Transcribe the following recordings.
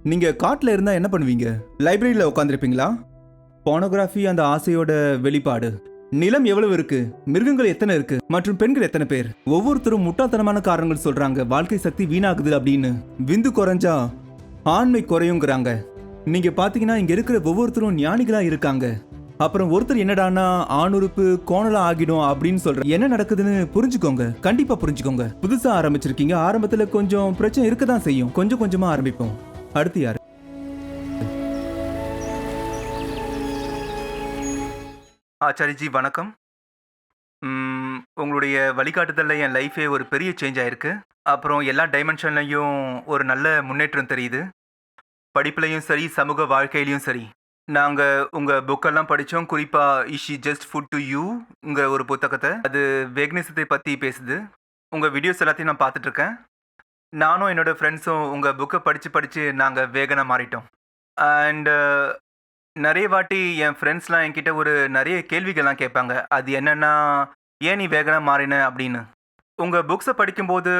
நீங்க காட்டுல இருந்தா என்ன பண்ணுவீங்க? லைப்ரரியில உட்காந்துருப்பீங்களா? போனோகிராஃபி அந்த ஆசையோட வெளிப்பாடு. நிலம் எவ்வளவு இருக்கு, மிருகங்கள் எத்தனை இருக்கு, மற்றும் பெண்கள் எத்தனை பேர்? ஒவ்வொருத்தரும் முட்டாள்தனமான காரணங்கள் சொல்றாங்க. வாழ்க்கை சக்தி வீணாகுது அப்படின்னு. விந்து குறைஞ்சா ஆண்மை குறையுங்கிறாங்க. நீங்க பாத்தீங்கன்னா இங்க இருக்கிற ஒவ்வொருத்தரும் ஞானிகளா இருக்காங்க. அப்புறம் ஒருத்தர் என்னடானா ஆணுறுப்பு கோணலா ஆகிடும் அப்படின்னு சொல்ற. என்ன நடக்குதுன்னு புரிஞ்சுக்கோங்க. கண்டிப்பா புரிஞ்சுக்கோங்க. புதுசா ஆரம்பிச்சிருக்கீங்க. ஆரம்பத்துல கொஞ்சம் பிரச்சனை இருக்கதான் செய்யும். கொஞ்சம் கொஞ்சமா ஆரம்பிப்போம். அடுத்து யாரு? ஆச்சாரிஜி வணக்கம். உங்களுடைய வழிகாட்டுதல்ல என் லைஃபே ஒரு பெரிய சேஞ்ச் ஆயிருக்கு. அப்புறம் எல்லா டைமென்ஷன்லையும் ஒரு நல்ல முன்னேற்றம் தெரியுது. படிப்புலையும் சரி, சமூக வாழ்க்கையிலையும் சரி. நாங்க உங்க புக்கெல்லாம் படிச்சோம். குறிப்பா "is she just food to யூ"ங்கிற ஒரு புத்தகத்த. அது வேக்னிசத்தை பத்தி பேசுது. உங்க வீடியோஸ் எல்லாத்தையும் நான் பார்த்துட்டு இருக்கேன். நானும் என்னோட ஃப்ரெண்ட்ஸும் உங்க புக்க படிச்சு படிச்சு நாங்க வேகனா மாறிட்டோம். அண்ட் நெறைய வாட்டி என் ஃப்ரெண்ட்ஸ்லாம் என்கிட்ட ஒரு நெறைய கேள்விகள்லாம் கேட்பாங்க. அது என்னன்னா, "ஏன் நீ வேகனா மாறின?" அப்படின்னு. உங்க புக்ஸ படிக்கும்போது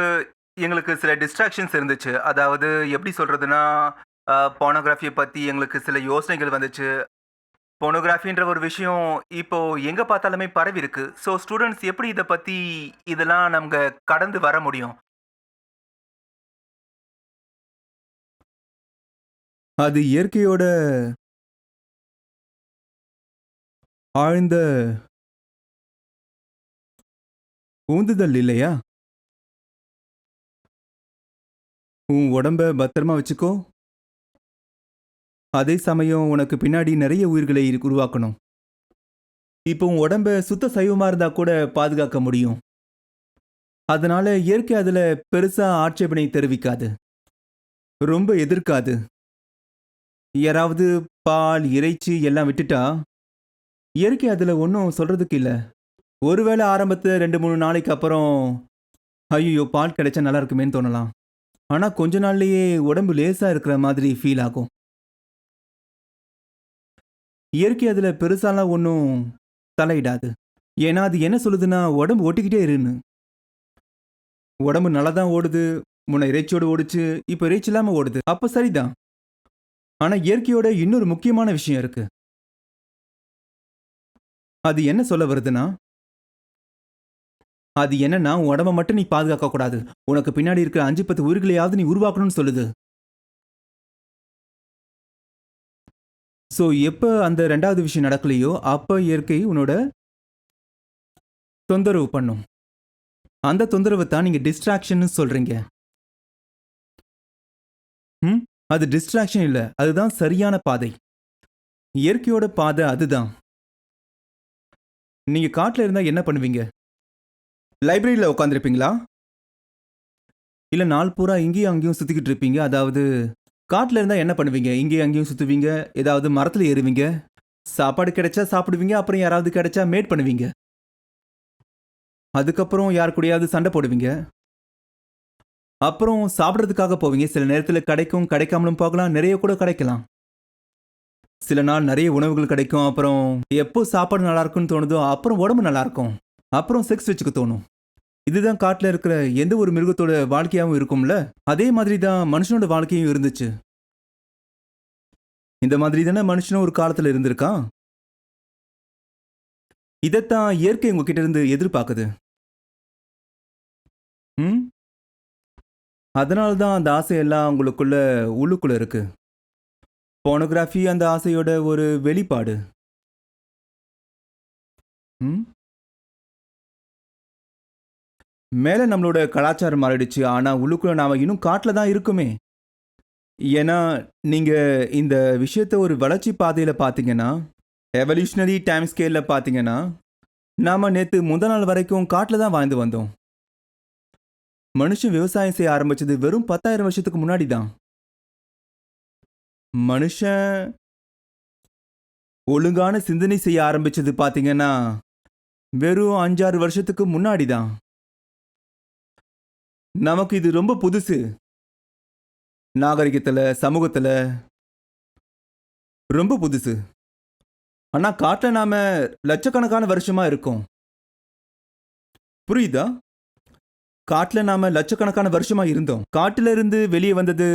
எங்களுக்கு சில டிஸ்ட்ராக்ஷன்ஸ் இருந்துச்சு. அதாவது எப்படி சொல்றதுன்னா, போனோகிராஃபிய பத்தி எங்களுக்கு சில யோசனைகள் வந்துச்சு. போனோகிராஃபின்ற ஒரு விஷயம் இப்போ எங்க பார்த்தாலுமே பரவிருக்கு. ஸோ ஸ்டூடண்ட்ஸ் எப்படி இத பத்தி இதெல்லாம் நமக்கு கடந்து வர முடியும்? அது இயற்கையோட ஆழ்ந்த ஊந்துதல் இல்லையா? உன் உடம்ப பத்திரமா வச்சுக்கோ. அதே சமயம் உனக்கு பின்னாடி நிறைய உயிர்களை உருவாக்கணும். இப்போ உன் உடம்ப சுத்த சைவமா இருந்தா கூட பாதுகாக்க முடியும். அதனால இயற்கை அதுல பெருசா ஆட்சேபனை தெரிவிக்காது. ரொம்ப எதிர்க்காது. யாராவது பால், இறைச்சி எல்லாம் விட்டுட்டா, இயற்கை அதுல ஒன்றும் சொல்றதுக்கு இல்ல. ஒருவேளை ஆரம்பத்துல 2, 3 நாளைக்கு அப்புறம், ஐயோ பால் கிடைச்சா நல்லா இருக்குமேன்னு தோணலாம். ஆனா கொஞ்ச நாள்லயே உடம்பு லேசா இருக்கிற மாதிரி ஃபீல் ஆகும். இயற்கை அதுல பெருசாலாம் ஒன்றும் தலையிடாது. ஏன்னா அது என்ன சொல்லுதுன்னா, உடம்பு ஒட்டிக்கிட்டே இருன்னு. உடம்பு நல்லா தான் ஓடுது. முன்ன இறைச்சியோட ஓடுச்சு. இப்போ இறைச்சி இல்லாம ஓடுது. அப்ப சரிதான். ஆனா இயற்கையோட இன்னொரு முக்கியமான விஷயம் இருக்கு. அது என்ன சொல்ல வருதுன்னா, அது என்னன்னா உன் உடம்ப மட்டும் நீ பாதுகாக்க கூடாது. உனக்கு பின்னாடி இருக்கிற 5, 10 உயிர்களையாவது நீ உருவாக்கணும்னு சொல்லுது. சோ எப்ப அந்த 2வது விஷயம் நடக்கலையோ, அப்ப இயற்கை உன்னோட தொந்தரவு பண்ணும். அந்த தொந்தரவு தான் நீங்க டிஸ்ட்ராக்ஷன்னு சொல்றீங்க. ம்? அது டிஸ்ட்ராக்ஷன் இல்ல. அதுதான் சரியான பாதை. இயற்கையோட பாதை அதுதான். நீங்க காட்டுல இருந்தா என்ன பண்ணுவீங்க? லைப்ரரியில உட்காந்துருப்பீங்களா? இல்ல நாள் பூரா இங்கேயும் அங்கேயும் சுத்திக்கிட்டு இருப்பீங்க. அதாவது காட்டுல இருந்தா என்ன பண்ணுவீங்க? இங்கேயும் அங்கேயும் சுத்துவீங்க. ஏதாவது மரத்துல ஏறுவீங்க. சாப்பாடு கிடைச்சா சாப்பிடுவீங்க. அப்புறம் யாராவது கிடைச்சா மேட் பண்ணுவீங்க. அதுக்கப்புறம் யார் கூடயாவது சண்டை போடுவீங்க. அப்புறம் சாப்பிடுறதுக்காக போவீங்க. சில நேரத்துல கிடைக்கும், கிடைக்காமலும் போகலாம். நிறைய கூட கிடைக்கலாம். சில நாள் நிறைய உணவுகள் கிடைக்கும். அப்புறம் எப்போ சாப்பாடு நல்லா இருக்கும்னு தோணுதோ, அப்புறம் உடம்பு நல்லா இருக்கும். அப்புறம் செக்ஸ் வச்சுக்க தோணும். இதுதான் காட்டுல இருக்கிற எந்த ஒரு மிருகத்தோட வாழ்க்கையாவும் இருக்கும்ல. அதே மாதிரி தான் மனுஷனோட வாழ்க்கையும் இருந்துச்சு. இந்த மாதிரி தானே மனுஷனும் ஒரு காலத்துல இருந்திருக்கான். இதைத்தான் இயற்கை உங்ககிட்ட இருந்து எதிர்பார்க்குது. ம்? அதனால தான் அந்த ஆசையெல்லாம் உங்களுக்குள்ள உள்ளுக்குள்ள இருக்கு. போனோகிராஃபி அந்த ஆசையோட ஒரு வெளிப்பாடு. ம்? மேல நம்மளோட கலாச்சாரம் மாறிடுச்சு. ஆனா உள்ளுக்குள்ள நாம இன்னும் காட்டுல தான் இருக்குமே. ஏன்னா நீங்க இந்த விஷயத்த ஒரு வளர்ச்சி பாதையில பார்த்தீங்கன்னா, எவல்யூஷனரி டைம் ஸ்கேல்ல பார்த்தீங்கன்னா, நாம நேத்து முந்தா நாள் வரைக்கும் காட்டுல தான் வாழ்ந்து வந்தோம். மனுஷன் விவசாயம் செய்ய ஆரம்பிச்சது வெறும் 10,000 வருஷத்துக்கு முன்னாடி தான். மனுஷன் ஒழுங்கான சிந்தனை செய்ய ஆரம்பிச்சது பார்த்தீங்கன்னா, வெறும் 5, 6 வருஷத்துக்கு முன்னாடி தான். நமக்கு இது ரொம்ப புதுசு. நாகரிகத்துல, சமூகத்துல ரொம்ப புதுசு. ஆனா காட்டுல நாம லட்சக்கணக்கான வருஷமா இருக்கோம். புரியுதா? காட்டுல நாம லட்சக்கணக்கான வருஷமா இருந்தோம். காட்டுல இருந்து வெளியே வந்தது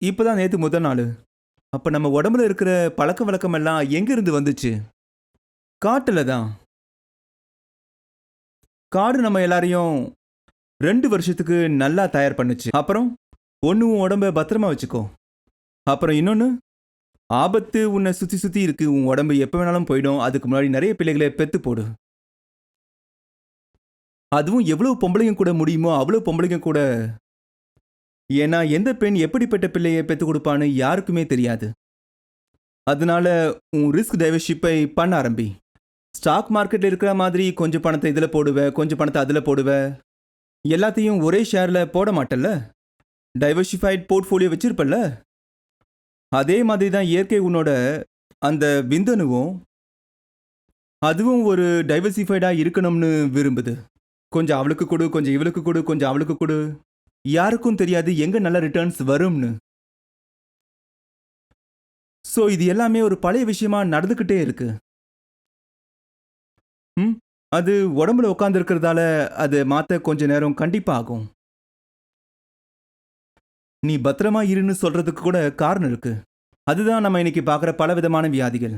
இப்பதான் நேத்து முதல் நாள். அப்ப நம்ம உடம்புல இருக்கிற பழக்க வழக்கம் எல்லாம் எங்க இருந்து வந்துச்சு? காட்டுல தான். காடு நம்ம எல்லாரையும் 2 வருஷத்துக்கு நல்லா தயார் பண்ணுச்சு. அப்புறம் ஒண்ணு உன் உடம்ப பத்திரமா வச்சுக்கோ. அப்புறம் இன்னொன்னு, ஆபத்து உன்னை சுத்தி சுத்தி இருக்கு. உன் உடம்பு எப்ப வேணாலும் போயிடும். அதுக்கு முன்னாடி நிறைய பிள்ளைகளை பெத்து போடு. அதுவும் எவ்வளவு பொம்பளைங்க கூட முடியுமோ அவ்வளவு பொம்பளைங்க கூட. ஏன்னா எந்த பெண் எப்படிப்பட்ட பிள்ளையை பெத்து கொடுப்பான்னு யாருக்குமே தெரியாது. அதனால உன் ரிஸ்க் டைவர்ஷிப்பை பண்ண ஆரம்பி. ஸ்டாக் மார்க்கெட்ல இருக்கிற மாதிரி கொஞ்சம் பணத்தை இதுல போடுவ, கொஞ்சம் பணத்தை அதுல போடுவ. எல்லாத்தையும் ஒரே ஷேர்ல போட மாட்டல்ல. Diversified portfolio வச்சிருப்பல்ல. அதே மாதிரி தான் இயற்கை உன்னோட அந்த விந்தணுவும் அதுவும் ஒரு டைவர்சிஃபைடா இருக்கணும்னு விரும்புது. கொஞ்சம் அவளுக்கு கொடு, கொஞ்சம் இவளுக்கு கொடு, கொஞ்சம் அவளுக்கு கொடு. யாருக்கும் தெரியாது எங்க நல்ல ரிட்டர்ன்ஸ் வரும்னு. சோ இது எல்லாமே ஒரு பழைய விஷயமா நடந்துகிட்டே இருக்கு. ம் அது உடம்புல உட்கார்ந்து இருக்கிறதால அது மாத்த கொஞ்ச நேரம் கண்டிப்பா ஆகும். நீ பத்திரமா இருன்னு சொல்றதுக்கு கூட காரணம் இருக்கு. அதுதான் நம்ம இன்னைக்கு பார்க்குற பல விதமான வியாதிகள்.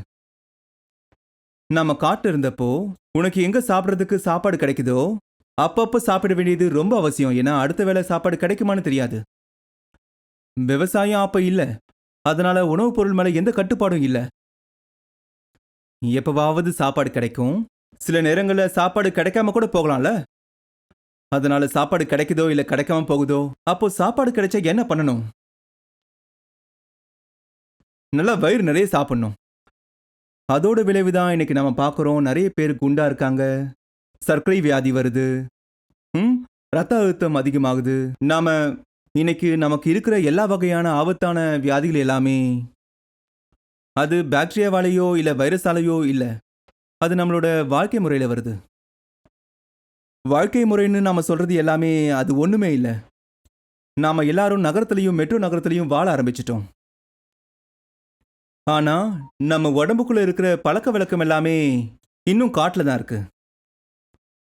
நம்ம காட்டு இருந்தப்போ உனக்கு எங்க சாப்பிட்றதுக்கு சாப்பாடு கிடைக்குதோ அப்பப்போ சாப்பிட வேண்டியது ரொம்ப அவசியம். ஏன்னா அடுத்த வேளை சாப்பாடு கிடைக்குமான்னு தெரியாது. விவசாயம் அப்ப இல்ல. அதனால உணவுப் பொருள் மேல எந்த கட்டுப்பாடும் இல்ல. எப்பவாவது சாப்பாடு கிடைக்கும். சில நேரங்கள்ல சாப்பாடு கிடைக்காம கூட போகலாம்ல. அதனால சாப்பாடு கிடைக்குதோ இல்ல கிடைக்காம போகுதோ, அப்போ சாப்பாடு கிடைச்சா என்ன பண்ணணும்? நல்லா வயிறு நிறைய சாப்பிடணும். அதோட விளைவுதான் இன்னைக்கு நம்ம பார்க்குறோம். நிறைய பேர் குண்டா இருக்காங்க. சர்க்கரை வியாதி வருது. ம் ரத்த அழுத்தம் அதிகமாகுது. நாம இன்னைக்கு நமக்கு இருக்கிற எல்லா வகையான ஆபத்தான வியாதிகள் எல்லாமே அது பாக்டீரியாவாலேயோ இல்ல வைரஸாலேயோ இல்ல. அது நம்மளோட வாழ்க்கை முறையில வருது. வாழ்க்கை முறைன்னு நாம சொல்றது எல்லாமே அது ஒண்ணுமே இல்ல. நாம எல்லாரும் நகரத்திலையும் மெட்ரோ நகரத்திலையும் வாழ ஆரம்பிச்சிட்டோம். ஆனா நம்ம உடம்புக்குள்ள இருக்கிற பழக்க வழக்கம் எல்லாமே இன்னும் காட்டுல தான் இருக்கு.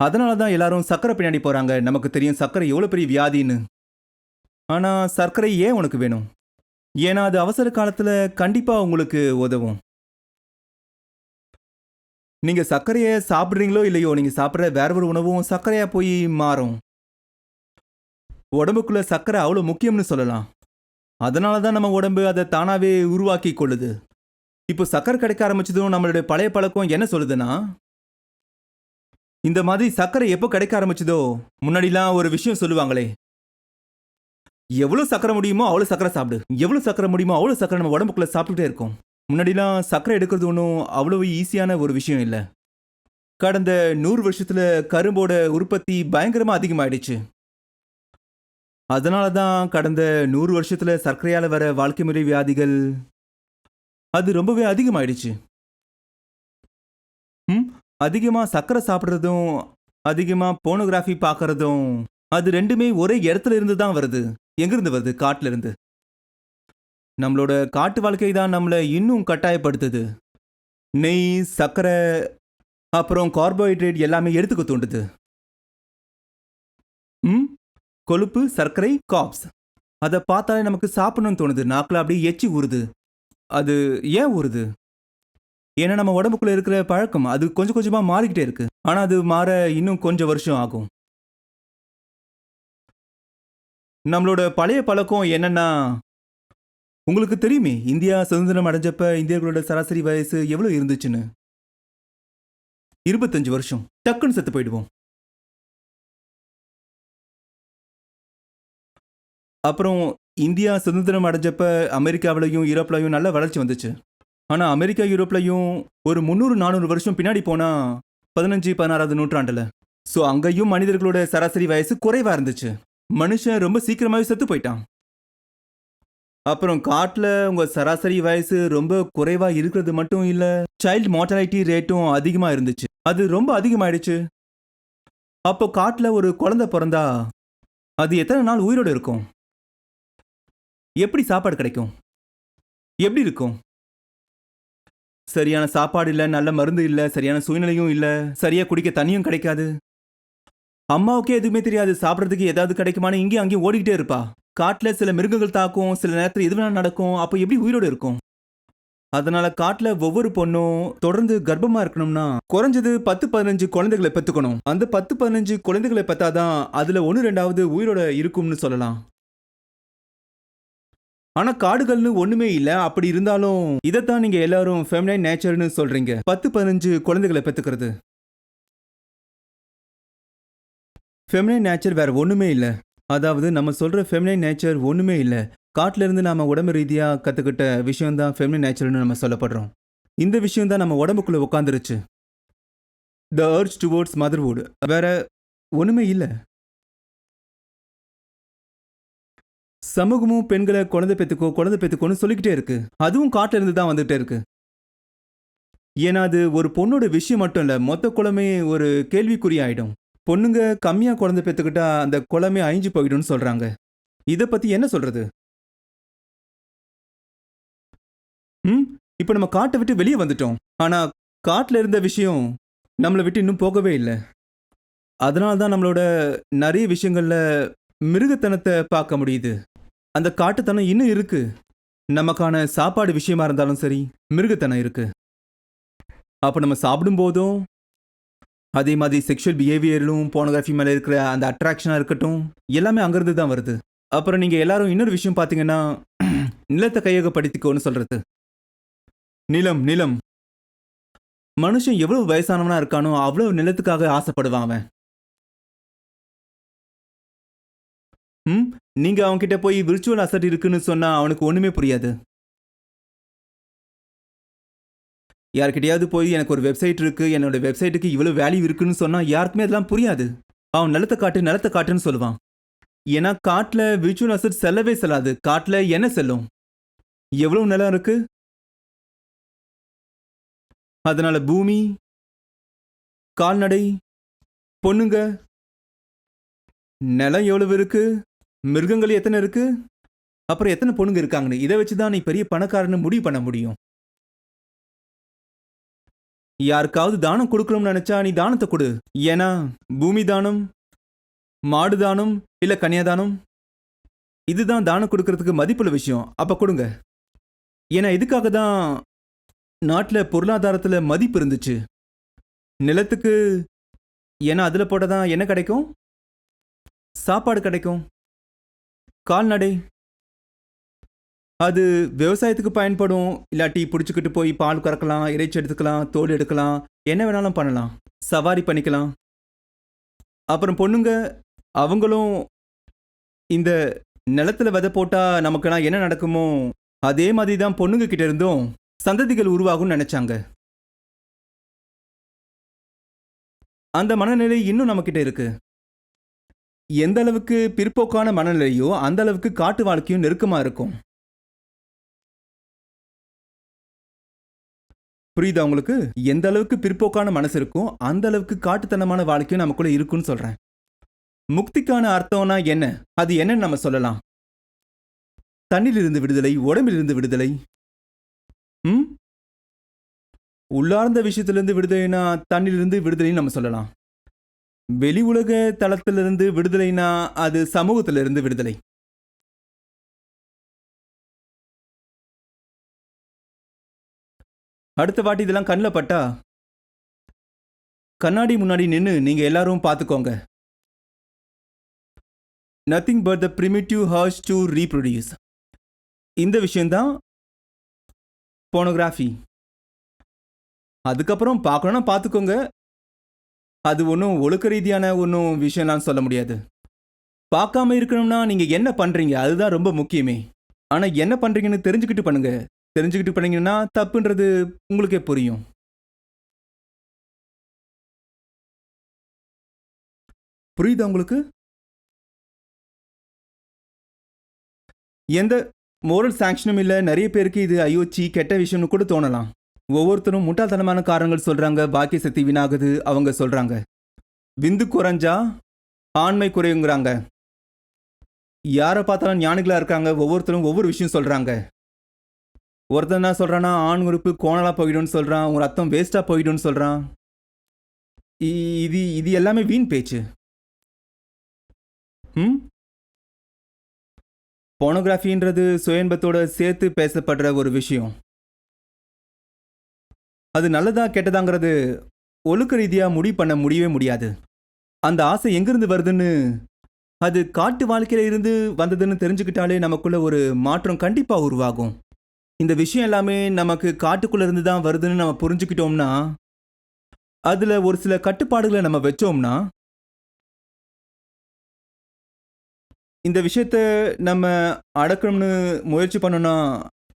அதனால தான் எல்லாரும் சர்க்கரை பின்னாடி போறாங்க. நமக்கு தெரியும் சர்க்கரை எவ்வளவு பெரிய வியாதின்னு. ஆனா சர்க்கரை ஏன் உனக்கு வேணும்? ஏன்னா அது அவசர காலத்துல கண்டிப்பா உங்களுக்கு உதவும். நீங்க சர்க்கரையை சாப்பிடுறீங்களோ இல்லையோ, நீங்க சாப்பிட்ற வேற ஒரு உணவும் சர்க்கரையா போய் மாறும். உடம்புக்குள்ள சர்க்கரை அவ்வளவு முக்கியம்னு சொல்லலாம். அதனால தான் நம்ம உடம்பு அதை தானாவே உருவாக்கி கொள்ளுது. இப்போ சர்க்கரை கிடைக்க ஆரம்பிச்சதும் நம்மளுடைய பழைய பழக்கம் என்ன சொல்லுதுன்னா, இந்த மாதிரி சர்க்கரை எப்போ கிடைக்க ஆரம்பிச்சதோ, முன்னாடிலாம் ஒரு விஷயம் சொல்லுவாங்களே, எவ்வளவு சர்க்கரை முடியுமோ அவ்வளவு சர்க்கரை சாப்பிடு, எவ்வளவு சர்க்கரை முடியுமோ அவ்வளவு சர்க்கரை நம்ம உடம்புக்குள்ள சாப்பிட்டுட்டே இருக்கும். முன்னாடிலாம் சர்க்கரை எடுக்கிறது ஒன்றும் அவ்வளவு ஈஸியான ஒரு விஷயம் இல்லை. கடந்த 100 வருஷத்துல கரும்போட உற்பத்தி பயங்கரமா அதிகமாயிடுச்சு. அதனால தான் கடந்த 100 வருஷத்துல சர்க்கரையால வர வாழ்க்கை முறை வியாதிகள் அது ரொம்பவே அதிகமாயிடுச்சு. அதிகமா சர்க்கரை சாப்பிட்றதும் அதிகமா போனோகிராஃபி பார்க்கறதும் அது ரெண்டுமே ஒரே இடத்துல இருந்து தான் வருது. எங்கிருந்து வருது? காட்டுல இருந்து. நம்மளோட காட்டு வாழ்க்கை தான் நம்மளை இன்னும் கட்டாயப்படுத்துது. நெய், சர்க்கரை, அப்புறம் கார்போஹைட்ரேட் எல்லாமே எடுத்துக்க தூண்டுது. கொழுப்பு, சர்க்கரை, காப்ஸ் அதை பார்த்தாலே நமக்கு சாப்பிடணும்னு தோணுது. நாக்கில் அப்படியே எச்சி ஊறுது. அது ஏன் ஊறுது? ஏன்னா நம்ம உடம்புக்குள்ள இருக்கிற பழக்கம் அது கொஞ்சம் கொஞ்சமா மாறிக்கிட்டே இருக்கு. ஆனா அது மாற இன்னும் கொஞ்சம் வருஷம் ஆகும். நம்மளோட பழைய பழக்கம் என்னன்னா, உங்களுக்கு தெரியுமே இந்தியா சுதந்திரம் அடைஞ்சப்ப இந்தியர்களோட சராசரி வயசு எவ்வளவு இருந்துச்சுன்னு? 25 வருஷம். டக்குன்னு செத்து போயிடுவோம். அப்புறம் இந்தியா சுதந்திரம் அடைஞ்சப்ப அமெரிக்காவிலையும் யூரோப்லையும் நல்ல வளர்ச்சி வந்துச்சு. ஆனா அமெரிக்கா யூரோப்லையும் ஒரு 300-400 வருஷம் பின்னாடி போனா 15-16வது நூற்றாண்டுல ஸோ அங்கேயும் மனிதர்களோட சராசரி வயசு குறைவா இருந்துச்சு. மனுஷன் ரொம்ப சீக்கிரமாவே செத்து போயிட்டான். அப்புறம் காட்டுல உங்க சராசரி வயசு ரொம்ப குறைவா இருக்கிறது மட்டும் இல்ல, சைல்டு மார்டாலிட்டி ரேட்டும் அதிகமா இருந்துச்சு. அது ரொம்ப அதிகமாயிடுச்சு. அப்போ காட்டுல ஒரு குழந்தை பிறந்தா அது எத்தனை நாள் உயிரோட இருக்கும்? எப்படி சாப்பாடு கிடைக்கும்? எப்படி இருக்கும்? சரியான சாப்பாடு இல்ல, நல்ல மருந்து இல்ல, சரியான சூழ்நிலையும் இல்ல, சரியா குடிக்க தண்ணியும் கிடைக்காது. அம்மாவுக்கே எதுவுமே தெரியாது. சாப்பிட்றதுக்கு ஏதாவது கிடைக்குமான்னு இங்கேயும் அங்கேயும் ஓடிக்கிட்டே இருப்பா. காட்டுல சில மிருகங்கள் தாக்கும், சில நேரத்துல எது வேணா நடக்கும். அப்ப எப்படி உயிரோட இருக்கும்? அதனால காட்டுல ஒவ்வொரு பொண்ணும் தொடர்ந்து கர்ப்பமா இருக்கணும்னா குறைஞ்சது 10-15 குழந்தைகளை பெத்துக்கணும். அந்த 10-15 குழந்தைகளை பெத்தாதான் அதுல 1-2வது உயிரோட இருக்கும்னு சொல்லலாம். ஆனா காடுகள்னு ஒண்ணுமே இல்ல. அப்படி இருந்தாலும் இதைத்தான் நீங்க எல்லாரும் ஃபெமினைன் நேச்சர்னு சொல்றீங்க. 10-15 குழந்தைகளை பெத்துக்கிறது. ஃபெமினைன் நேச்சர் வேற ஒண்ணுமே இல்ல. அதாவது நம்ம சொல்ற ஃபெமினைன் நேச்சர் ஒண்ணுமே இல்ல. காட்டுல இருந்து நாம உடம்பு ரீதியா கத்துக்கிட்ட விஷயம் தான் ஃபெமினைன் நேச்சர்னு நம்ம சொல்லப்படுறோம். இந்த விஷயம் தான் நம்ம உடம்புக்குள்ள உட்காந்துருச்சு. த அர்ஜ் டுவர்ட்ஸ் மதர்வுட். வேற ஒண்ணுமே இல்ல. சமூகமும் பெண்களை குழந்தை பெத்துக்கோன்னு சொல்லிக்கிட்டே இருக்கு. அதுவும் காட்டுல இருந்து தான் வந்துட்டே இருக்கு. ஏன்னா அது ஒரு பொண்ணோட விஷயம் மட்டும் இல்ல, மொத்த குலமே ஒரு கேள்விக்குறி ஆயிடும். பொண்ணுங்க கம்மியா குழந்தை பெத்துக்கிட்டா அந்த குலமே அழிஞ்சு போயிடும்னு சொல்றாங்க. இத பத்தி என்ன சொல்றது? ம் இப்போ நம்ம காட்டை விட்டு வெளியே வந்துட்டோம். ஆனா காட்டுல இருந்த விஷயம் நம்மளை விட்டு இன்னும் போகவே இல்லை. அதனால தான் நம்மளோட நிறைய விஷயங்கள்ல மிருகத்தனத்தை பார்க்க முடியுது. அந்த காட்டுத்தனம் இன்னும் இருக்கு. நமக்கான சாப்பாடு விஷயமா இருந்தாலும் சரி, மிருகத்தனம் இருக்கு. அப்ப நம்ம சாப்பிடும் போதும் அதே மாதிரி செக்ஷுவல் பிஹேவியரும் போனோகிராஃபி மேல இருக்கிற அந்த அட்ராக்ஷனா இருக்கட்டும், எல்லாமே அங்கிருந்து தான் வருது. அப்புறம் நீங்க எல்லாரும் இன்னொரு விஷயம் பார்த்தீங்கன்னா, நிலத்தை கையகப்படுத்திக்கோன்னு சொல்றது. நிலம் நிலம் மனுஷன் எவ்வளவு வயசானவனா இருக்கானோ அவ்வளவு நிலத்துக்காக ஆசைப்படுவான் அவன். ம் நீங்க அவன் கிட்ட போய் விர்ச்சுவல் அசட் இருக்குன்னு சொன்னா அவனுக்கு ஒண்ணுமே புரியாது. யார்கிட்டயாவது போய் எனக்கு ஒரு வெப்சைட் இருக்கு, என்னோட வெப்சைட்டுக்கு இவ்வளவு வேல்யூ இருக்குன்னு சொன்னா யாருக்குமே அதெல்லாம் புரியாது. அவன் நிலத்தை காட்டுன்னு சொல்லுவான். ஏன்னா காட்டுல விர்ச்சுவல் அசட் செல்லவே செல்லாது. காட்டுல என்ன செல்லும்? எவ்வளவு நிலம் இருக்கு? அதனால பூமி, கால்நடை, பொண்ணுங்க, நிலம் எவ்வளவு இருக்கு, மிருகங்கள் எத்தனை இருக்கு, அப்புறம் எத்தனை பொண்ணுங்க இருக்காங்கன்னு இதை வச்சுதான் நீ பெரிய பணக்காரன்னு முடிவு பண்ண முடியும். யாருக்காவது தானம் கொடுக்கணும்னு நினைச்சா நீ தானத்தை கொடு. ஏன்னா பூமி தானம், மாடு தானம், இல்ல கன்னியாதானம், இதுதான் தானம் கொடுக்கறதுக்கு மதிப்புள்ள விஷயம். அப்ப கொடுங்க. ஏன்னா இதுக்காக தான் நாட்டுல பொருளாதாரத்துல மதிப்பு இருந்துச்சு. நிலத்துக்கு. ஏன்னா அதுல போட்டதான் என்ன கிடைக்கும்? சாப்பாடு கிடைக்கும். கால்நடை அது விவசாயத்துக்கு பயன்படும். இல்லாட்டி பிடிச்சிக்கிட்டு போய் பால் கறக்கலாம், இறைச்சி எடுத்துக்கலாம், தோல் எடுக்கலாம், என்ன வேணாலும் பண்ணலாம், சவாரி பண்ணிக்கலாம். அப்புறம் பொண்ணுங்க, அவங்களும் இந்த நிலத்துல விதை போட்டா நமக்குலாம் என்ன நடக்குமோ அதே மாதிரி தான் பொண்ணுங்க கிட்ட இருந்தும் சந்ததிகள் உருவாகும்னு நினைச்சாங்க. அந்த மனநிலை இன்னும் நம்ம கிட்ட இருக்கு. எந்த அளவுக்கு பிற்போக்கான மனநிலையோ அந்த அளவுக்கு காட்டு வாழ்க்கையும் நெருக்கமா இருக்கும். புரியுதா உங்களுக்கு? எந்த அளவுக்கு பிற்போக்கான மனசு இருக்கும் அந்த அளவுக்கு காட்டுத்தனமான வாழ்க்கையும் நமக்குள்ள இருக்குன்னு சொல்றேன். முக்திக்கான அர்த்தம்னா என்ன? அது என்னன்னு நம்ம சொல்லலாம். தண்ணிலிருந்து விடுதலை, உடம்பிலிருந்து விடுதலை. ம் உள்ளார்ந்த விஷயத்திலிருந்து விடுதலைனா தண்ணிலிருந்து விடுதலைன்னு நம்ம சொல்லலாம். வெளி உலக தளத்திலிருந்து விடுதலைனா அது சமூகத்திலிருந்து விடுதலை. அடுத்த வாட்டி இதெல்லாம் கண்ணில் பட்டா கண்ணாடி முன்னாடி நின்று நீங்க எல்லாரும் பார்த்துக்கோங்க. Nothing but the primitive Harsh to reproduce. இந்த விஷயம்தான் போனோகிராஃபி. அதுக்கப்புறம் பார்க்கணும்னா பார்த்துக்கோங்க. அது ஒன்றும் ஒழுக்க ரீதியான ஒன்றும் விஷயம்லாம் சொல்ல முடியாது. பார்க்காம இருக்கணும்னா நீங்க என்ன பண்றீங்க அதுதான் ரொம்ப முக்கியமே. ஆனா என்ன பண்றீங்கன்னு தெரிஞ்சுக்கிட்டு பண்ணுங்க. தெரிஞ்சுக்கிட்டு பண்ணீங்கன்னா தப்புன்றது உங்களுக்கே புரியும். புரியுதா உங்களுக்கு? எந்த மோரல் சாங்ஷனும் இல்ல. நிறைய பேருக்கு இது ஐயோச்சி கெட்ட விஷயம்னு கூட தோணலாம். ஒவ்வொருத்தரும் முட்டாள்தனமான காரணங்கள் சொல்றாங்க. பாக்கிய சக்தி வீணாகுது அவங்க சொல்றாங்க. விந்து குறைஞ்சா ஆண்மை குறையுங்கிறாங்க. யாரை பார்த்தாலும் ஞானிகளா இருக்காங்க. ஒவ்வொருத்தரும் ஒவ்வொரு விஷயம் சொல்றாங்க. ஒருத்தன் என்ன சொல்றான்னா ஆண் உறுப்பு கோணலா போயிடும்னு சொல்றான், உங்க ரத்தம் வேஸ்டா போயிடும்னு சொல்றான். இது இது எல்லாமே வீண் பேச்சு. ம் போனோகிராஃபின்றது சுயன்பத்தோட சேர்த்து பேசப்படுற ஒரு விஷயம். அது நல்லதா கெட்டதாங்கிறது ஒழுக்க ரீதியா முடிவு பண்ண முடியவே முடியாது. அந்த ஆசை எங்கிருந்து வருதுன்னு, அது காட்டு வாழ்க்கையில இருந்து வந்ததுன்னு தெரிஞ்சுக்கிட்டாலே நமக்குள்ள ஒரு மாற்றம் கண்டிப்பா உருவாகும். இந்த விஷயம் எல்லாமே நமக்கு காட்டுக்குள்ள இருந்து தான் வருதுன்னு நம்ம புரிஞ்சுக்கிட்டோம்னா, அதுல ஒரு சில கட்டுப்பாடுகளை நம்ம வச்சோம்னா, இந்த விஷயத்த நம்ம அடக்கணும்னு முயற்சி பண்ணோம்னா,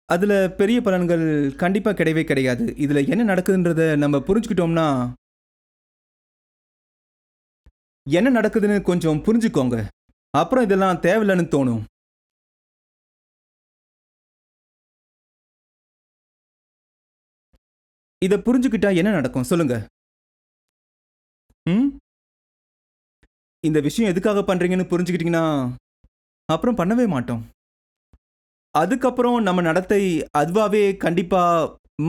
அதுல பெரிய பலன்கள் கண்டிப்பா கிடையவே கிடையாது. இதுல என்ன நடக்குதுன்றத நம்ம புரிஞ்சுக்கிட்டோம்னா, என்ன நடக்குதுன்னு கொஞ்சம் புரிஞ்சுக்கோங்க. அப்புறம் இதெல்லாம் தேவையில்லைன்னு தோணும். இத புரிஞ்சுக்கிட்டா என்ன நடக்கும் சொல்லுங்க? ம்? இந்த விஷயம் எதுக்காக பண்றீங்கன்னு புரிஞ்சுக்கிட்டீங்கன்னா, அப்புறம் பண்ணவே மாட்டோம். அதுக்கப்புறம் நம்ம நடத்தை அதுவாவே கண்டிப்பா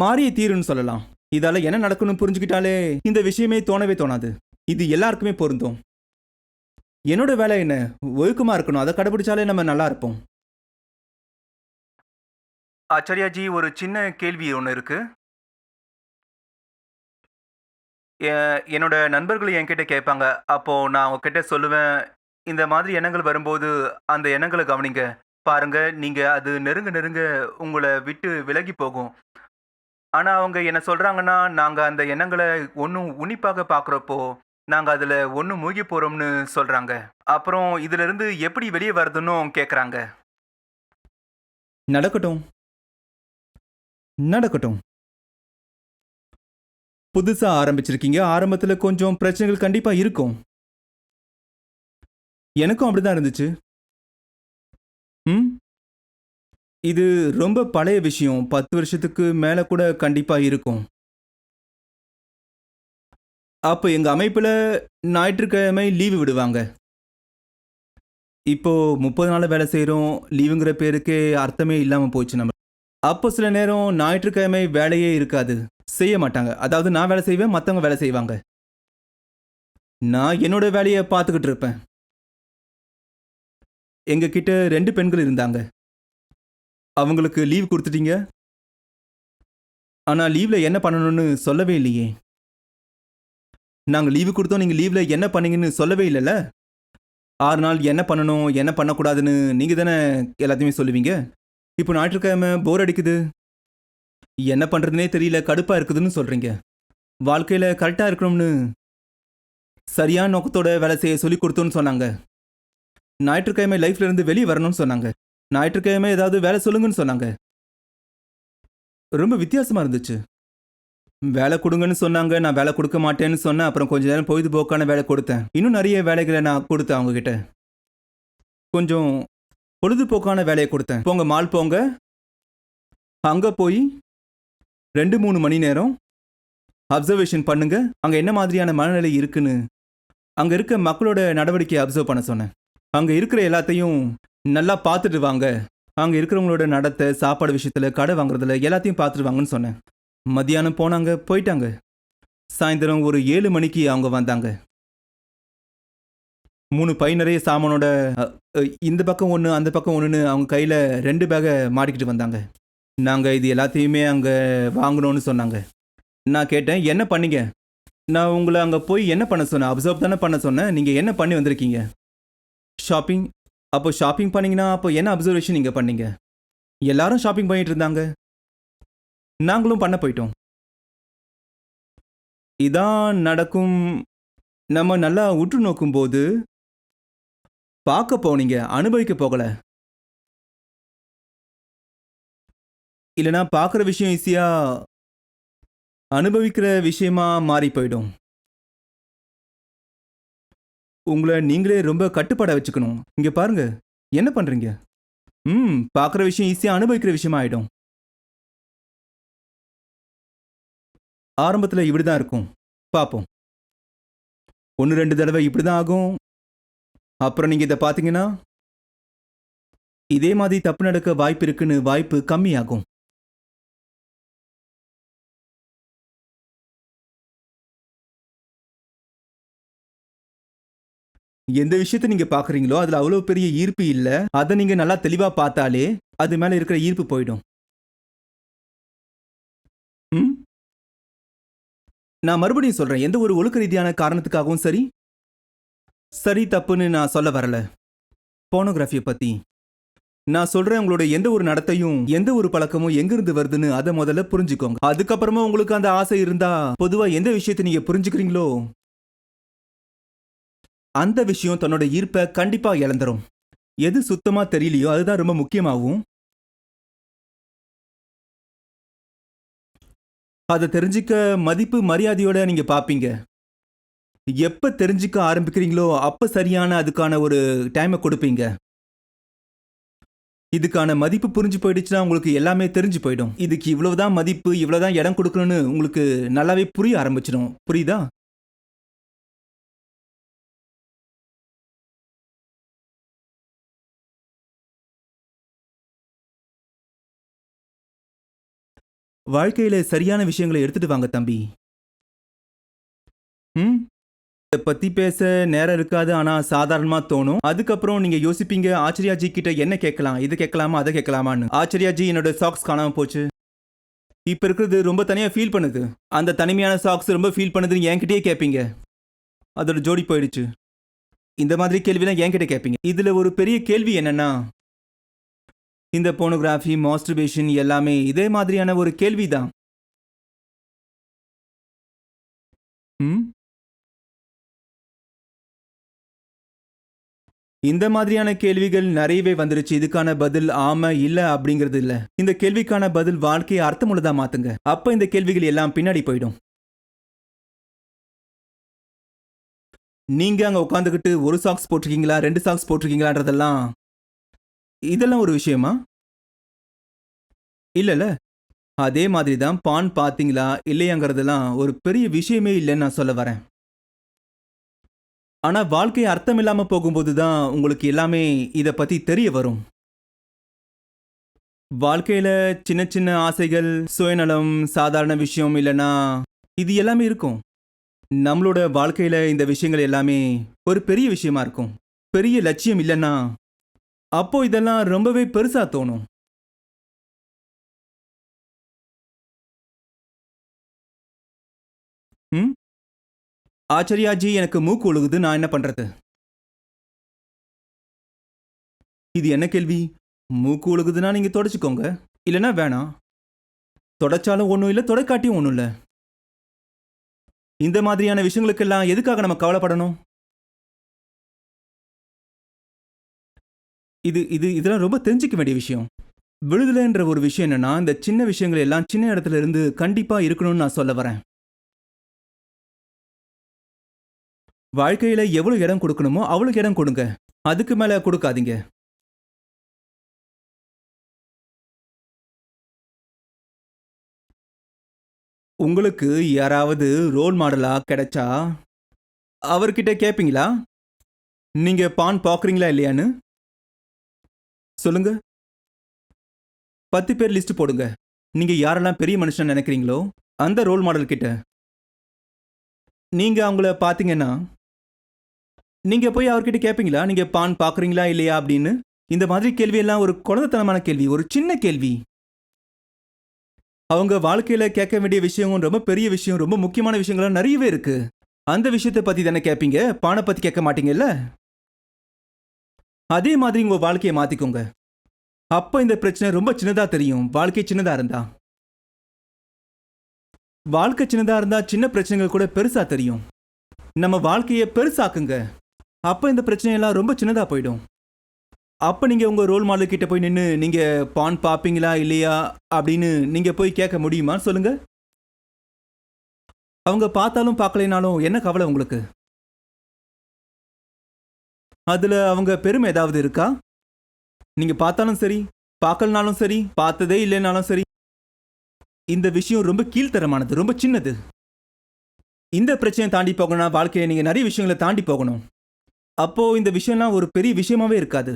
மாறியே தீரும்னு சொல்லலாம். இதால என்ன நடக்கும்னு புரிஞ்சுக்கிட்டாலே இந்த விஷயமே தோணவே தோணாது. இது எல்லாருக்குமே பொருந்தும். என்னோட வேலை என்ன? ஒழுக்கமா இருக்கணும். அத கடைபிடிச்சாலே நம்ம நல்லா இருப்போம். ஆச்சாரியாஜி, ஒரு சின்ன கேள்வி ஒண்ணு இருக்கு. என்னோட நண்பர்கள் என்கிட்ட கேட்பாங்க. அப்போ நான் அவங்ககிட்ட சொல்லுவேன், இந்த மாதிரி எண்ணங்கள் வரும்போது, அந்த எண்ணங்கள கவனிங்க. பாருங்க, நீங்க அது நெருங்க நெருங்க உங்கள விட்டு விலகி போகும். ஆனா அவங்க என்ன சொல்றாங்கன்னா, நாங்க அந்த எண்ணங்கள ஒண்ணும் உன்னிப்பாக பார்க்குறப்போ, நாங்க அதுல ஒண்ணும் மூழ்கி போறோம்னு சொல்றாங்க. அப்புறம் இதிலிருந்து எப்படி வெளிய வரதுன்னும் கேட்கறாங்க. நடக்கட்டும், நடக்கட்டும். புதுசா ஆரம்பிச்சிருக்கீங்க. ஆரம்பத்துல கொஞ்சம் பிரச்சனைகள் கண்டிப்பா இருக்கும். எனக்கும் அப்படிதான் இருந்துச்சு. ம்? இது ரொம்ப பழைய விஷயம். 10 வருஷத்துக்கு மேல கூட கண்டிப்பா இருக்கும். அப்ப எங்க அமைப்புல ஞாயிற்றுக்கிழமை லீவு விடுவாங்க. இப்போ 30 நாளா வேலை செய்றோம். லீவுங்கிற பேருக்கே அர்த்தமே இல்லாம போச்சு நம்ம. அப்போ சில நேரம் ஞாயிற்றுக்கிழமை வேலையே இருக்காது. செய்ய மாட்டாங்க. அதாவது நான் வேலை செய்வேன், மத்தவங்க வேலை செய்வாங்க. நான் என்னோட வேலைய பார்த்துக்கிட்டு இருப்பேன். எங்க கிட்ட 2 பெண்கள் இருந்தாங்க. அவங்களுக்கு லீவ் குடுத்துட்டீங்க. ஆனா லீவ்ல என்ன பண்ணணும்னு சொல்லவே இல்லையே. நாங்க லீவு குடுத்தோம். நீங்க லீவ்ல என்ன பண்ணீங்கன்னு சொல்லவே இல்லல்ல. 6 நாள் என்ன பண்ணணும், என்ன பண்ணக்கூடாதுன்னு நீங்க தானே எல்லாத்தையுமே சொல்லுவீங்க. இப்போ ஞாயிற்றுக்கிழமை போர் அடிக்குது. என்ன பண்றதுன்னே தெரியல, கடுப்பா இருக்குதுன்னு சொல்றீங்க. வாழ்க்கையில கரெக்ட்டா இருக்கணும்னு சரியான நோக்கத்தோட வேலை செய்ய சொல்லிக் குடுத்தோம்னு சொன்னாங்க. ஞாயிற்றுக்கிழமை லைஃப்ல இருந்து வெளிய வரணும்னு சொன்னாங்க. ஞாயிற்றுக்கிழமை ஏதாவது வேலை சொல்லுங்கன்னு சொன்னாங்க. ரொம்ப வித்தியாசமா இருந்துச்சு. வேலை குடுங்கன்னு சொன்னாங்க. நான் வேலை குடுக்க மாட்டேன்னு சொன்னேன். அப்புறம் கொஞ்ச நேரம் பொழுதுபோக்கான வேலை கொடுத்தேன். இன்னும் நெறைய வேலைகள நான் குடுத்தேன் அவங்க கிட்ட. கொஞ்சம் பொழுதுபோக்கான வேலைய குடுத்தேன். போங்க மால் போங்க. அங்க போய் 2, 3 மணி நேரம் அப்சர்வேஷன் பண்ணுங்க. அங்க என்ன மாதிரியான மனநிலை இருக்குன்னு, அங்க இருக்க மக்களோட நடவடிக்கைய அப்சர்வ் பண்ண சொன்னேன். அங்க இருக்கிற எல்லாத்தையும் நல்லா பார்த்துட்டு வாங்க. அங்க இருக்கிறவங்களோட நடத்தை, சாப்பாடு விஷயத்துல, கடை வாங்குறதுல எல்லாத்தையும் பார்த்துட்டு வாங்கன்னு சொன்னேன். மத்தியானம் போனாங்க, போயிட்டாங்க. சாயந்தரம் ஒரு 7 மணிக்கு அவங்க வந்தாங்க. 3 பை நிறைய சாமானோட அ அ இந்த பக்கம் 1, அந்த பக்கம் 1ன்னு அவங்க கையில 2 பேக்க மாட்டிக்கிட்டு வந்தாங்க. நாங்க இது எல்லாத்தையுமே அங்க வாங்கணும்னு சொன்னாங்க. நான் கேட்டேன், "என்ன பண்ணீங்க?" "நான் உங்கள அங்க போய் என்ன பண்ண சொன்னேன்? அப்சர்வ் தானே பண்ண சொன்னேன். நீங்க என்ன பண்ணி வந்திருக்கீங்க?" "ஷாப்பிங்." "அப்போ ஷாப்பிங் பண்ணீங்கன்னா, அப்போ என்ன அப்சர்வேஷன் நீங்க பண்ணீங்க?" "எல்லாரும் ஷாப்பிங் பண்ணிட்டு இருந்தாங்க. நாங்களும் பண்ண போயிட்டோம்." இதான் நடக்கும். நம்ம நல்லா உற்று நோக்கும்போது, பார்க்க போனீங்க, அனுபவிக்க போகல. இல்லனா பார்க்குற விஷயம் ஈஸியா அனுபவிக்கிற விஷயமா மாறி போயிடும். உங்கள நீங்களே ரொம்ப கட்டுப்பாடா வச்சுக்கணும். இங்க பாருங்க, என்ன பண்றீங்க? பார்க்குற விஷயம் ஈஸியா அனுபவிக்கிற விஷயமா ஆயிடும். ஆரம்பத்துல இப்படிதான் இருக்கும். பார்ப்போம். 1, 2 தடவை இப்படிதான் ஆகும். அப்புறம் நீங்க இத பார்த்தீங்கன்னா, இதே மாதிரி தப்பு நடக்க வாய்ப்பு இருக்குன்னு வாய்ப்பு கம்மியாகும். எந்த விஷயத்தை நீங்க பாக்குறீங்களோ அதுல அவ்வளவு பெரிய ஈர்ப்பு இல்ல. அதை நீங்க நல்லா தெளிவா பார்த்தாலே அது மேல இருக்கிற ஈர்ப்பு போயிடும். ம்? நான் மறுபடியும் சொல்றேன், எந்த ஒரு ஒழுக்க ரீதியான காரணத்துக்காகவும் சரி சரி தப்புன்னு நான் சொல்ல வரல. போனோகிராஃபியை பத்தி நான் சொல்றேன். உங்களோட எந்த ஒரு நடத்தையும் எந்த ஒரு பழக்கமும் எங்கிருந்து வருதுன்னு அதை முதல்ல புரிஞ்சுக்கோங்க. அதுக்கப்புறமா உங்களுக்கு அந்த ஆசை இருந்தா பொதுவா எந்த விஷயத்தை நீங்க புரிஞ்சுக்கிறீங்களோ அந்த விஷயம் தன்னோட ஈர்ப்பை கண்டிப்பா இழந்துரும். எது சுத்தமா தெரியலையோ அதுதான் ரொம்ப முக்கியமாகும். அதை தெரிஞ்சுக்க மதிப்பு மரியாதையோட நீங்க பாப்பீங்க. எப்ப தெரிஞ்சுக்க ஆரம்பிக்கிறீங்களோ அப்ப சரியான அதுக்கான ஒரு டைமை கொடுப்பீங்க. இதுக்கான மதிப்பு புரிஞ்சு போயிடுச்சுன்னா உங்களுக்கு எல்லாமே தெரிஞ்சு போயிடும். இதுக்கு இவ்வளவுதான் மதிப்பு, இவ்வளவுதான் இடம் கொடுக்கணும்னு உங்களுக்கு நல்லாவே புரிய ஆரம்பிச்சிடும். புரியுதா? வாழ்க்கையில சரியான விஷயங்களை எடுத்துட்டு வாங்க தம்பி. ம்? இதை பத்தி பேச நேரம் இருக்காது, ஆனா சாதாரணமா தோணும். அதுக்கப்புறம் நீங்க யோசிப்பீங்க, ஆச்சரியாஜி கிட்ட என்ன கேட்கலாம், இது கேட்கலாமா அதை கேட்கலாமான்னு. ஆச்சரியாஜி, என்னோட சாக்ஸ் காணாம போச்சு. இப்ப இருக்கிறது ரொம்ப தனியா ஃபீல் பண்ணுது. அந்த தனிமையான சாக்ஸ் ரொம்ப ஃபீல் பண்ணுதுன்னு என்கிட்டயே கேட்பீங்க. அதோட ஜோடி போயிடுச்சு. இந்த மாதிரி கேள்விலாம் என்கிட்ட கேட்பீங்க. இதுல ஒரு பெரிய கேள்வி என்னன்னா, இந்த போனோகிராஃபி, மாஸ்டர்பேஷன் எல்லாமே இதே மாதிரியான ஒரு கேள்விதான். ம்? இந்த மாதிரியான கேள்விகள் நிறையவே வந்துருச்சு. இதுக்கான பதில் ஆமா இல்ல அப்படிங்கிறது இல்ல. இந்த கேள்விக்கான பதில் வாழ்க்கையை அர்த்தமுள்ளதா மாத்துங்க. அப்ப இந்த கேள்விகள் எல்லாம் பின்னாடி போயிடும். நீங்க அங்க உட்காந்துக்கிட்டு ஒரு சாக்ஸ் போட்டிருக்கீங்களா, 2 சாக்ஸ் போட்டிருக்கீங்களான்றதெல்லாம் இதெல்லாம் ஒரு விஷயமா? இல்லல. அதே மாதிரி தான் பான் பாத்தீங்களா இல்லையாங்கிறதெல்லாம் ஒரு பெரிய விஷயமே இல்லைன்னு நான் சொல்ல வரேன். ஆனா வாழ்க்கை அர்த்தம் இல்லாம போகும்போது தான் உங்களுக்கு எல்லாமே இத பத்தி தெரிய வரும். வாழ்க்கையில சின்ன சின்ன ஆசைகள், சுயநலம், சாதாரண விஷயம் இல்லனா இது எல்லாமே இருக்கும். நம்மளோட வாழ்க்கையில இந்த விஷயங்கள் எல்லாமே ஒரு பெரிய விஷயமா இருக்கும். பெரிய லட்சியம் இல்லனா அப்போ இதெல்லாம் ரொம்பவே பெருசா தோணும். ம்? ஆச்சரியாஜி, எனக்கு மூக்கு ஒழுகுது, நான் என்ன பண்றது? இது என்ன கேள்வி? மூக்கு ஒழுகுதுன்னா நீங்க தொடச்சுக்கோங்க, இல்லனா வேணாம். தொடச்சாலும் ஒண்ணும் இல்ல, தொடைக்காட்டியும் ஒண்ணும் இல்ல. இந்த மாதிரியான விஷயங்களுக்கெல்லாம் எதுக்காக நம்ம கவலைப்படணும்? இதெல்லாம் ரொம்ப தெரிஞ்சுக்க வேண்டிய விஷயம். விடுதலைன்ற ஒரு விஷயம் என்னன்னா, இந்த சின்ன விஷயங்கள் எல்லாம் சின்ன இடத்துல இருந்து கண்டிப்பா இருக்கணும்னு நான் சொல்ல வரேன். வாழ்க்கையில எவ்வளவு இடம் கொடுக்கணுமோ அவ்வளவு இடம் கொடுங்க. அதுக்கு மேல கொடுக்காதீங்க. உங்களுக்கு யாராவது ரோல் மாடலா கிடைச்சா அவர்கிட்ட கேப்பீங்களா? நீங்க பான் பாக்குறீங்களா இல்லையான்னு? சொல்லுங்க. 10 பேர் லிஸ்ட் போடுங்க. நீங்க யாரெல்லாம் பெரிய மனுஷன் நினைக்கிறீங்களோ அந்த ரோல் மாடல் கிட்ட நீங்க அவங்கள பாத்தீங்கன்னா நீங்க போய் அவர்கிட்ட கேப்பீங்களா, நீங்க பான் பாக்குறீங்களா இல்லையா அப்படின்னு? இந்த மாதிரி கேள்வி எல்லாம் ஒரு குழந்தைத்தனமான கேள்வி, ஒரு சின்ன கேள்வி. அவங்க வாழ்க்கையில கேட்க வேண்டிய விஷயம் ரொம்ப பெரிய விஷயம், ரொம்ப முக்கியமான விஷயங்கள்லாம் நிறையவே இருக்கு. அந்த விஷயத்தை பத்தி தானே கேட்பீங்க, பானை பத்தி கேட்க மாட்டீங்கல்ல? அதே மாதிரி உங்க வாழ்க்கையை மாத்திக்கோங்க. அப்ப இந்த பிரச்சனை ரொம்ப சின்னதா தெரியும். வாழ்க்கை சின்னதா இருந்தா, வாழ்க்கை சின்னதா இருந்தா சின்ன பிரச்சனைகள் கூட பெருசா தெரியும். நம்ம வாழ்க்கையை பெருசாக்குங்க. அப்ப இந்த பிரச்சனையெல்லாம் ரொம்ப சின்னதா போயிடும். அப்ப நீங்க உங்க ரோல் மாடல் கிட்ட போய் நின்னு நீங்க பான் பாப்பீங்களா இல்லையா அப்படின்னு நீங்க போய் கேட்க முடியுமா சொல்லுங்க? அவங்க பார்த்தாலும் பார்க்கலைனாலும் என்ன கவலை உங்களுக்கு? அதுல அவங்க பெருமை ஏதாவது இருக்கா? நீங்க பார்த்தாலும் சரி, பார்க்கலனாலும் சரி, பார்த்ததே இல்லைனாலும் சரி, இந்த விஷயம் ரொம்ப கீழ்த்தரமானது, ரொம்ப சின்னது. இந்த பிரச்சனையை தாண்டி போகணும்னா வாழ்க்கையை நீங்க நிறைய விஷயங்களை தாண்டி போகணும். அப்போ இந்த விஷயம்லாம் ஒரு பெரிய விஷயமாவே இருக்காது.